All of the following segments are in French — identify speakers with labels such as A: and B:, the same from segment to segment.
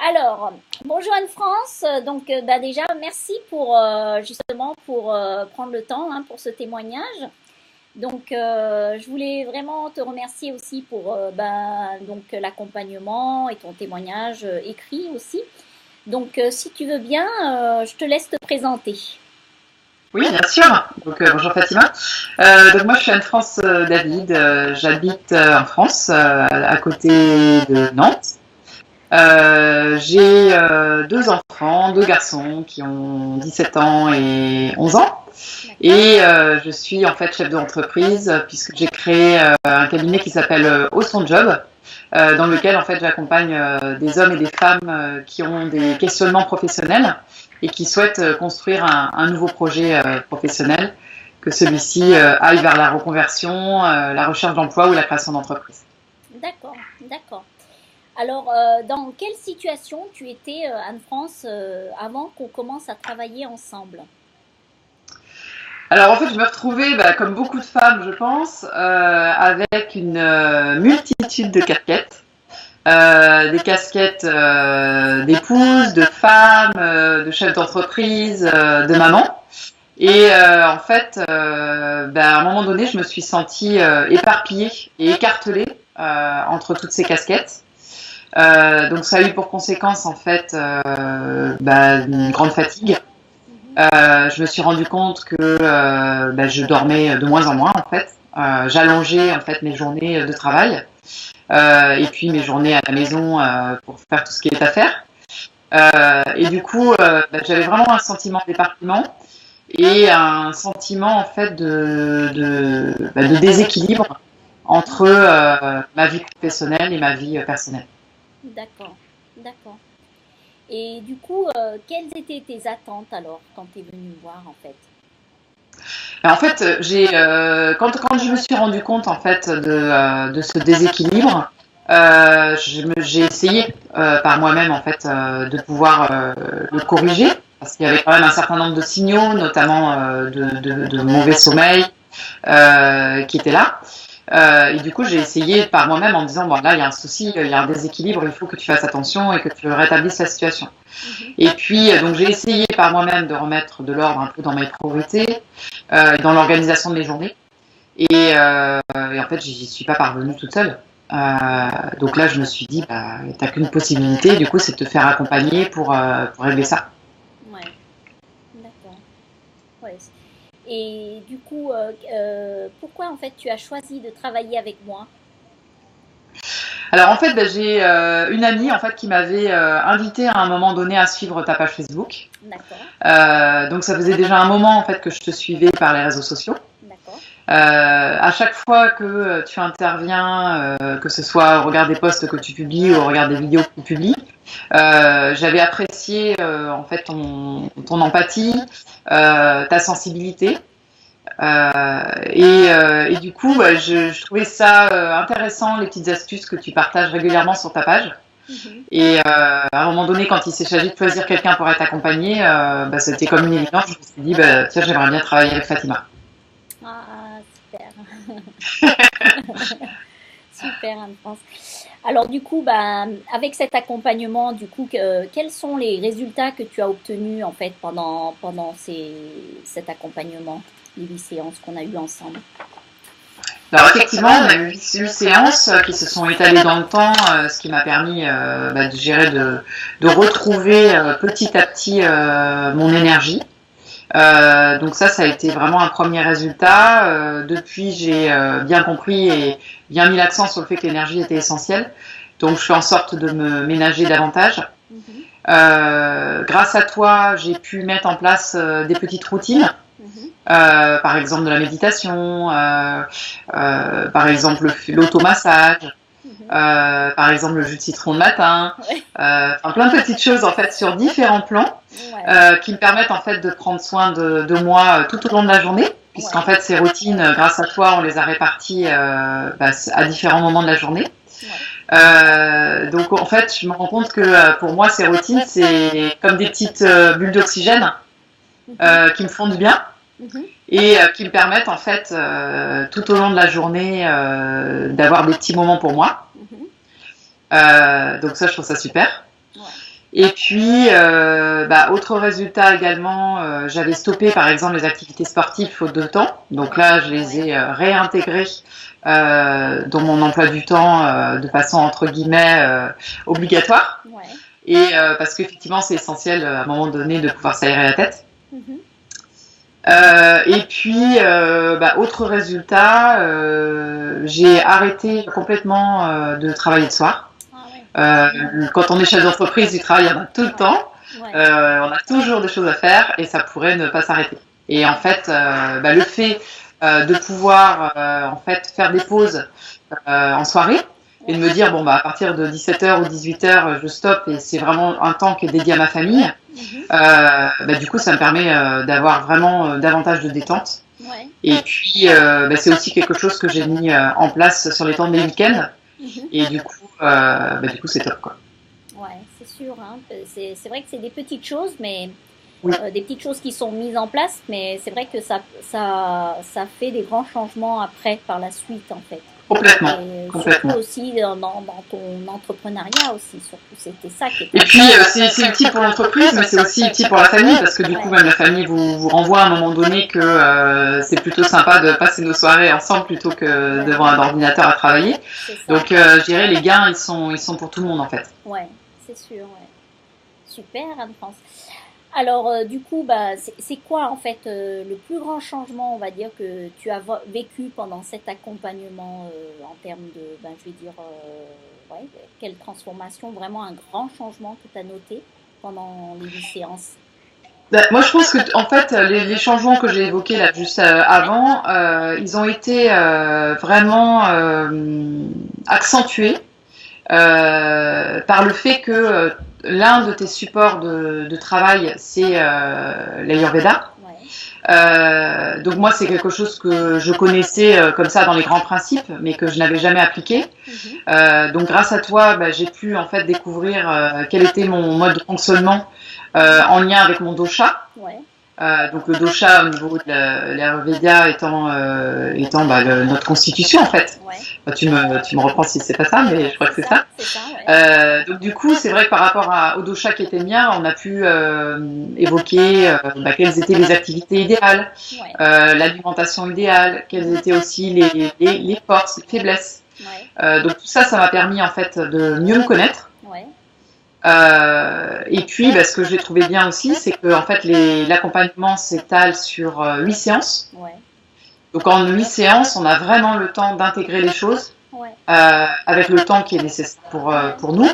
A: Alors, bonjour Anne-France. Donc, déjà, merci pour justement pour prendre le temps pour ce témoignage. Donc, je voulais vraiment te remercier aussi pour donc l'accompagnement et ton témoignage écrit aussi. Donc, si tu veux bien, je te laisse te présenter.
B: Oui, bien sûr. Donc, bonjour Fatima. Donc moi, je suis Anne-France David. J'habite en France, à côté de Nantes. J'ai deux enfants, deux garçons qui ont 17 ans et 11 ans. Et je suis en fait chef d'entreprise puisque j'ai créé un cabinet qui s'appelle Au Son Job, dans lequel en fait j'accompagne des hommes et des femmes qui ont des questionnements professionnels et qui souhaitent construire un nouveau projet professionnel, que celui-ci aille vers la reconversion, la recherche d'emploi ou la création d'entreprise.
A: D'accord, d'accord. Alors, dans quelle situation tu étais, Anne-France, avant qu'on commence à travailler ensemble?
B: Alors en fait, je me retrouvais, comme beaucoup de femmes, je pense, avec une multitude de casquettes. Des casquettes d'épouse, de femme, de chef d'entreprise, de maman. Et en fait, à un moment donné, je me suis sentie éparpillée et écartelée entre toutes ces casquettes. Donc ça a eu pour conséquence en fait une grande fatigue. Je me suis rendu compte que je dormais de moins en moins en fait. J'allongeais en fait mes journées de travail et puis mes journées à la maison pour faire tout ce qui est à faire. Et du coup, j'avais vraiment un sentiment d'éparpillement et un sentiment en fait de déséquilibre entre ma vie professionnelle et ma vie personnelle.
A: D'accord, d'accord. Et du coup, quelles étaient tes attentes alors quand tu es venue me voir en fait?
B: En fait, quand je me suis rendu compte en fait de ce déséquilibre, j'ai essayé par moi-même en fait de pouvoir le corriger parce qu'il y avait quand même un certain nombre de signaux, notamment de mauvais sommeil qui étaient là. Et du coup, j'ai essayé par moi-même en me disant bon là il y a un souci, il y a un déséquilibre, il faut que tu fasses attention et que tu rétablisses la situation. Et puis donc j'ai essayé par moi-même de remettre de l'ordre un peu dans mes priorités, dans l'organisation de mes journées. Et en fait, j'y suis pas parvenue toute seule. Donc là, je me suis dit, t'as qu'une possibilité, du coup, c'est de te faire accompagner pour régler ça.
A: Ouais, d'accord. Ouais. Et du coup, pourquoi en fait tu as choisi de travailler avec moi?
B: Alors en fait, j'ai une amie en fait qui m'avait invité à un moment donné à suivre ta page Facebook.
A: D'accord,
B: Donc ça faisait déjà un moment en fait que je te suivais par les réseaux sociaux.
A: d'accord.
B: À chaque fois que tu interviens, que ce soit au regard des posts que tu publies ou au regard des vidéos que tu publies, j'avais apprécié en fait ton empathie, ta sensibilité. Et du coup, je trouvais ça intéressant, les petites astuces que tu partages régulièrement sur ta page. Et à un moment donné, quand il s'est s'agit de choisir quelqu'un pour être accompagné, c'était comme une évidence. Je me suis dit, tiens, j'aimerais bien travailler avec Fatima.
A: Ah, super. Super, Anne-France. Alors, du coup, avec cet accompagnement, du coup, quels sont les résultats que tu as obtenus en fait pendant cet accompagnement, les 8 séances qu'on a eues ensemble?
B: Alors effectivement, on a eu 8 séances qui se sont étalées dans le temps, ce qui m'a permis de gérer, de retrouver petit à petit mon énergie. Donc ça a été vraiment un premier résultat. Depuis, j'ai bien compris et bien mis l'accent sur le fait que l'énergie était essentielle. Donc je fais en sorte de me ménager davantage. Grâce à toi, j'ai pu mettre en place des petites routines. Par exemple de la méditation, par exemple l'automassage, par exemple le jus de citron le matin, plein de petites choses en fait sur différents plans qui me permettent en fait de prendre soin de moi tout au long de la journée, puisqu'en fait ces routines, grâce à toi, on les a réparties à différents moments de la journée. Donc en fait, je me rends compte que pour moi ces routines c'est comme des petites bulles d'oxygène qui me font du bien. Et qui me permettent en fait tout au long de la journée d'avoir des petits moments pour moi. Donc ça, je trouve ça super. Et puis, autre résultat également, j'avais stoppé par exemple les activités sportives faute de temps. Donc là, je les ai réintégrées dans mon emploi du temps de façon entre guillemets obligatoire.
A: Ouais.
B: Et parce qu'effectivement, c'est essentiel à un moment donné de pouvoir s'aérer la tête.
A: Mhm.
B: Et puis, autre résultat, j'ai arrêté complètement de travailler le soir.
A: Ah ouais.
B: Quand on est chef d'entreprise, du travail, il y en a tout le temps.
A: Ouais.
B: On a toujours des choses à faire et ça pourrait ne pas s'arrêter. Et en fait, le fait de pouvoir en fait faire des pauses en soirée et de me dire bon à partir de 17h ou 18h je stoppe et c'est vraiment un temps qui est dédié à ma famille. Du coup, ça me permet d'avoir vraiment davantage de détente.
A: Ouais.
B: Et puis, c'est aussi quelque chose que j'ai mis en place sur les temps des week-ends. Et du coup, c'est top, quoi.
A: Ouais, c'est sûr. Hein. C'est vrai que c'est des petites choses, mais
B: Oui.
A: Des petites choses qui sont mises en place, mais c'est vrai que ça fait des grands changements après, par la suite, en fait.
B: Complètement.
A: Et
B: Complètement.
A: surtout aussi dans ton entrepreneuriat aussi, surtout, c'était ça qui était.
B: Et puis, c'est utile pour l'entreprise, mais c'est aussi utile pour la famille, parce que du coup, même la famille vous renvoie à un moment donné que c'est plutôt sympa de passer nos soirées ensemble plutôt que devant un ordinateur à travailler. Donc, je dirais, les gains, ils sont pour tout le monde, en fait.
A: Ouais, c'est sûr, ouais. Super, Anne-France. Alors, du coup, c'est quoi en fait le plus grand changement, on va dire, que tu as vécu pendant cet accompagnement en termes de, je vais dire, ouais, quelle transformation, vraiment un grand changement que tu as noté pendant les 8 séances?
B: Moi, je pense que en fait, les changements que j'ai évoqués là juste avant, ils ont été vraiment accentués par le fait que l'un de tes supports de travail, c'est l'Ayurveda.
A: Ouais.
B: Donc moi, c'est quelque chose que je connaissais comme ça dans les grands principes, mais que je n'avais jamais appliqué. Donc grâce à toi, j'ai pu en fait découvrir quel était mon mode de fonctionnement en lien avec mon dosha.
A: Ouais.
B: Donc le dosha au niveau de l'Ayurveda étant notre constitution en fait.
A: Ouais.
B: Tu me reprends si c'est pas ça, mais je crois que c'est ça.
A: C'est ça, ouais.
B: Donc du coup, c'est vrai que par rapport au dosha qui était mien, on a pu évoquer quelles étaient les activités idéales,
A: Ouais.
B: l'alimentation idéale, quelles étaient aussi les forces, les faiblesses.
A: Ouais.
B: Donc tout ça, ça m'a permis en fait de mieux me connaître.
A: Ouais.
B: Et puis, ce que j'ai trouvé bien aussi, c'est que en fait, l'accompagnement s'étale sur 8 séances.
A: Ouais.
B: Donc en 8 séances, on a vraiment le temps d'intégrer les choses.
A: Ouais.
B: Avec le temps qui est nécessaire pour nous.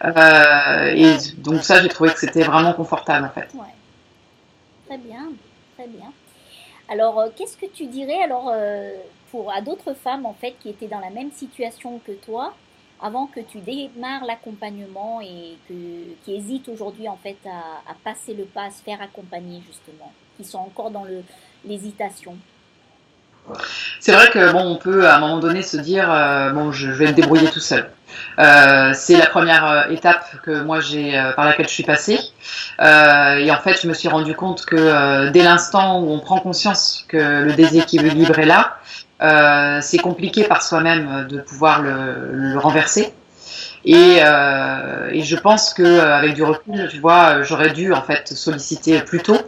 B: Et donc ça, j'ai trouvé que c'était vraiment confortable en fait.
A: Ouais. Très bien, très bien. Alors, qu'est-ce que tu dirais alors à d'autres femmes en fait qui étaient dans la même situation que toi avant que tu démarres l'accompagnement et qui hésitent aujourd'hui en fait à passer le pas, à se faire accompagner justement, qui sont encore dans l'hésitation?
B: C'est vrai que on peut à un moment donné se dire je vais me débrouiller tout seul. C'est la première étape que moi par laquelle je suis passée. Et en fait, je me suis rendu compte que dès l'instant où on prend conscience que le déséquilibre est là, c'est compliqué par soi-même de pouvoir le renverser. Et je pense que avec du recul, tu vois, j'aurais dû en fait solliciter plus tôt,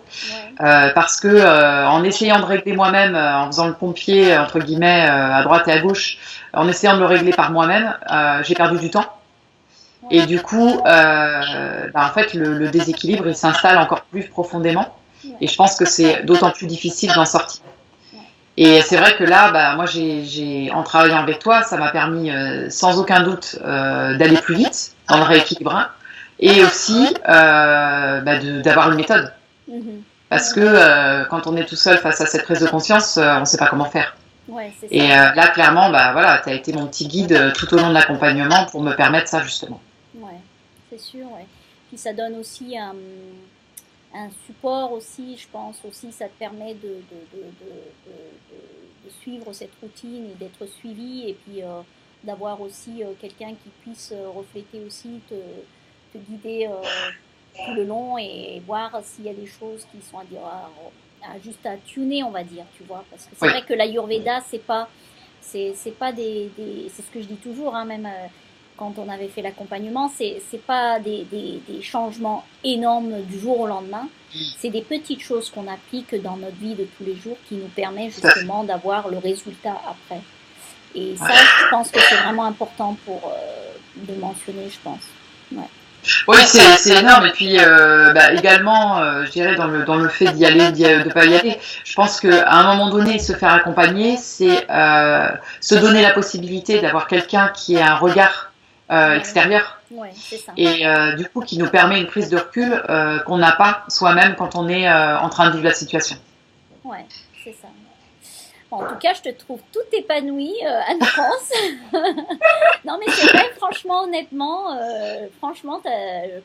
B: parce que en essayant de régler moi-même, en faisant le pompier entre guillemets à droite et à gauche, en essayant de le régler par moi-même, j'ai perdu du temps. Et du coup, en fait, le déséquilibre il s'installe encore plus profondément. Et je pense que c'est d'autant plus difficile d'en sortir. Et c'est vrai que là, moi, en travaillant avec toi, ça m'a permis sans aucun doute d'aller plus vite dans le rééquilibrage et aussi d'avoir une méthode. Parce que quand on est tout seul face à cette prise de conscience, on ne sait pas comment faire. Et là, clairement, tu as été mon petit guide tout au long de l'accompagnement pour me permettre ça, justement.
A: Ouais, c'est sûr. Ouais. Puis ça donne aussi un support aussi, je pense aussi, ça te permet de suivre cette routine et d'être suivi et puis d'avoir aussi quelqu'un qui puisse refléter aussi, te guider tout le long et voir s'il y a des choses qui sont à dire, juste à tuner, on va dire, tu vois, parce que c'est vrai que l'Ayurveda, c'est pas c'est ce que je dis toujours, hein, même quand on avait fait l'accompagnement, c'est pas des changements énormes du jour au lendemain. C'est des petites choses qu'on applique dans notre vie de tous les jours qui nous permet justement d'avoir le résultat après. Et ça, je pense que c'est vraiment important de mentionner, je pense. Ouais.
B: Oui, c'est énorme. Et puis également, je dirais dans le fait d'y aller, de pas y aller. Je pense qu'à un moment donné, se faire accompagner, c'est se donner la possibilité d'avoir quelqu'un qui a un regard extérieur.
A: Ouais, c'est ça.
B: Et du coup, qui nous permet une prise de recul qu'on n'a pas soi-même quand on est en train de vivre la situation.
A: Ouais, c'est ça. Bon, en tout cas, je te trouve toute épanouie, Anne-France. Non, mais c'est vrai, franchement, honnêtement, franchement,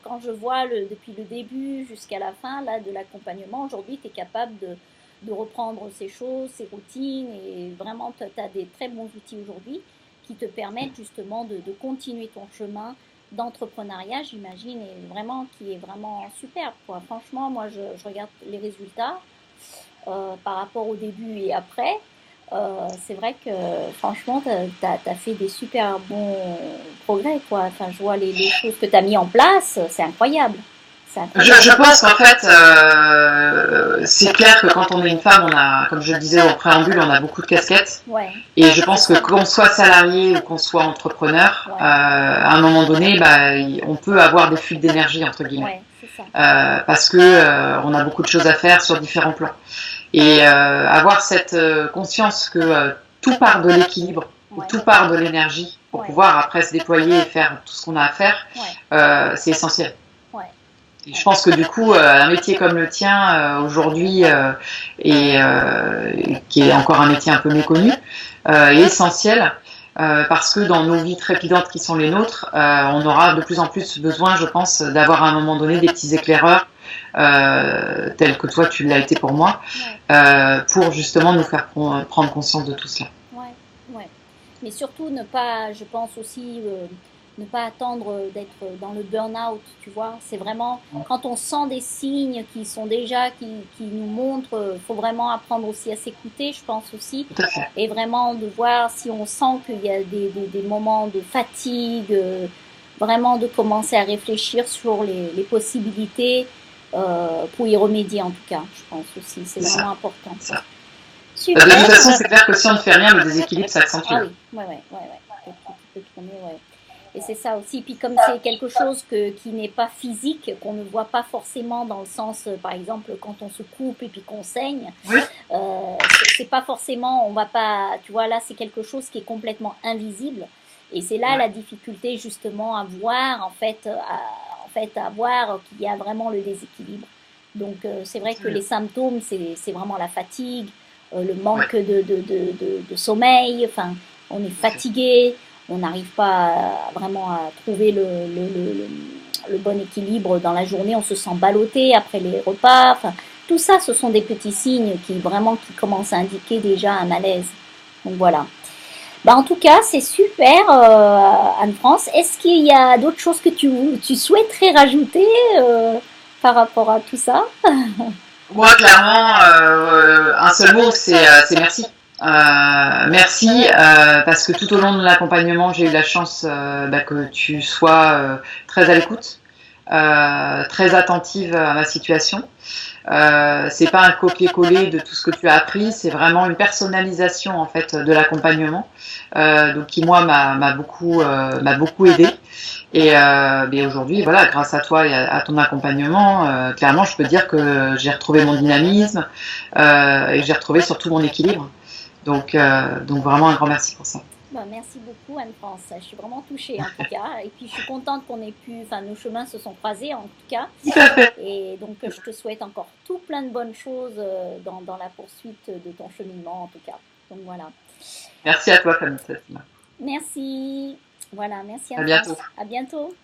A: quand je vois depuis le début jusqu'à la fin là, de l'accompagnement, aujourd'hui, tu es capable de reprendre ces choses, ces routines, et vraiment, tu as des très bons outils aujourd'hui qui te permettent justement de continuer ton chemin d'entrepreneuriat, j'imagine, et vraiment, qui est vraiment superbe, quoi. Franchement, moi, je regarde les résultats par rapport au début et après. C'est vrai que franchement, tu as fait des super bons progrès, quoi. Enfin, je vois les choses que tu as mis en place, c'est incroyable.
B: Je pense qu'en fait, c'est clair que quand on est une femme, on a, comme je le disais au préambule, on a beaucoup de casquettes.
A: Ouais.
B: Et je pense que qu'on soit salarié ou qu'on soit entrepreneur,
A: ouais.
B: À un moment donné, on peut avoir des fuites d'énergie entre guillemets, parce que on a beaucoup de choses à faire sur différents plans. Et avoir cette conscience que tout part de l'équilibre, tout part de l'énergie pour pouvoir après se déployer et faire tout ce qu'on a à faire, c'est essentiel. Et je pense que du coup, un métier comme le tien aujourd'hui, et qui est encore un métier un peu méconnu, est essentiel. Parce que dans nos vies trépidantes qui sont les nôtres, on aura de plus en plus besoin, je pense, d'avoir à un moment donné des petits éclaireurs, tels que toi tu l'as été pour moi, pour justement nous faire prendre conscience de tout cela.
A: Ouais. Mais surtout ne pas, je pense aussi, ne pas attendre d'être dans le burn-out, tu vois. C'est vraiment quand on sent des signes qui sont déjà, qui nous montrent, faut vraiment apprendre aussi à s'écouter, je pense aussi.
B: Tout à fait.
A: Et vraiment de voir si on sent qu'il y a des moments de fatigue, vraiment de commencer à réfléchir sur les possibilités pour y remédier en tout cas, je pense aussi. C'est vraiment important.
B: Ça.
A: Super.
B: De toute façon, c'est clair que si on ne fait rien, le déséquilibre s'accentue.
A: Ah oui, ouais. Tu peux tourner, ouais. Et c'est ça aussi. Puis comme c'est quelque chose qui n'est pas physique, qu'on ne voit pas forcément dans le sens, par exemple, quand on se coupe et puis qu'on saigne, c'est pas forcément, on va pas, tu vois, là c'est quelque chose qui est complètement invisible. Et c'est là la difficulté justement à voir, en fait, à voir qu'il y a vraiment le déséquilibre. Donc c'est vrai que les symptômes, c'est vraiment la fatigue, le manque de sommeil, enfin, on est fatigué. On n'arrive pas vraiment à trouver le bon équilibre dans la journée. On se sent ballotté après les repas. Enfin, tout ça, ce sont des petits signes qui commencent à indiquer déjà un malaise. Donc voilà. En tout cas, c'est super, Anne-France. Est-ce qu'il y a d'autres choses que tu souhaiterais rajouter par rapport à tout ça?
B: Moi, clairement, un seul mot, c'est merci. Merci parce que tout au long de l'accompagnement, j'ai eu la chance que tu sois très à l'écoute, très attentive à ma situation. C'est pas un copier-coller de tout ce que tu as appris, c'est vraiment une personnalisation en fait de l'accompagnement, donc qui moi m'a beaucoup aidé. Et aujourd'hui, voilà, grâce à toi et à ton accompagnement, clairement, je peux dire que j'ai retrouvé mon dynamisme et j'ai retrouvé surtout mon équilibre. Donc vraiment un grand merci pour ça.
A: Merci beaucoup Anne-France, je suis vraiment touchée en tout cas, et puis je suis contente qu'on ait pu, enfin nos chemins se sont croisés en tout cas, et donc je te souhaite encore tout plein de bonnes choses dans la poursuite de ton cheminement en tout cas. Donc voilà.
B: Merci à toi Fanny.
A: Merci, voilà, merci
B: Anne-France. À bientôt.
A: À bientôt.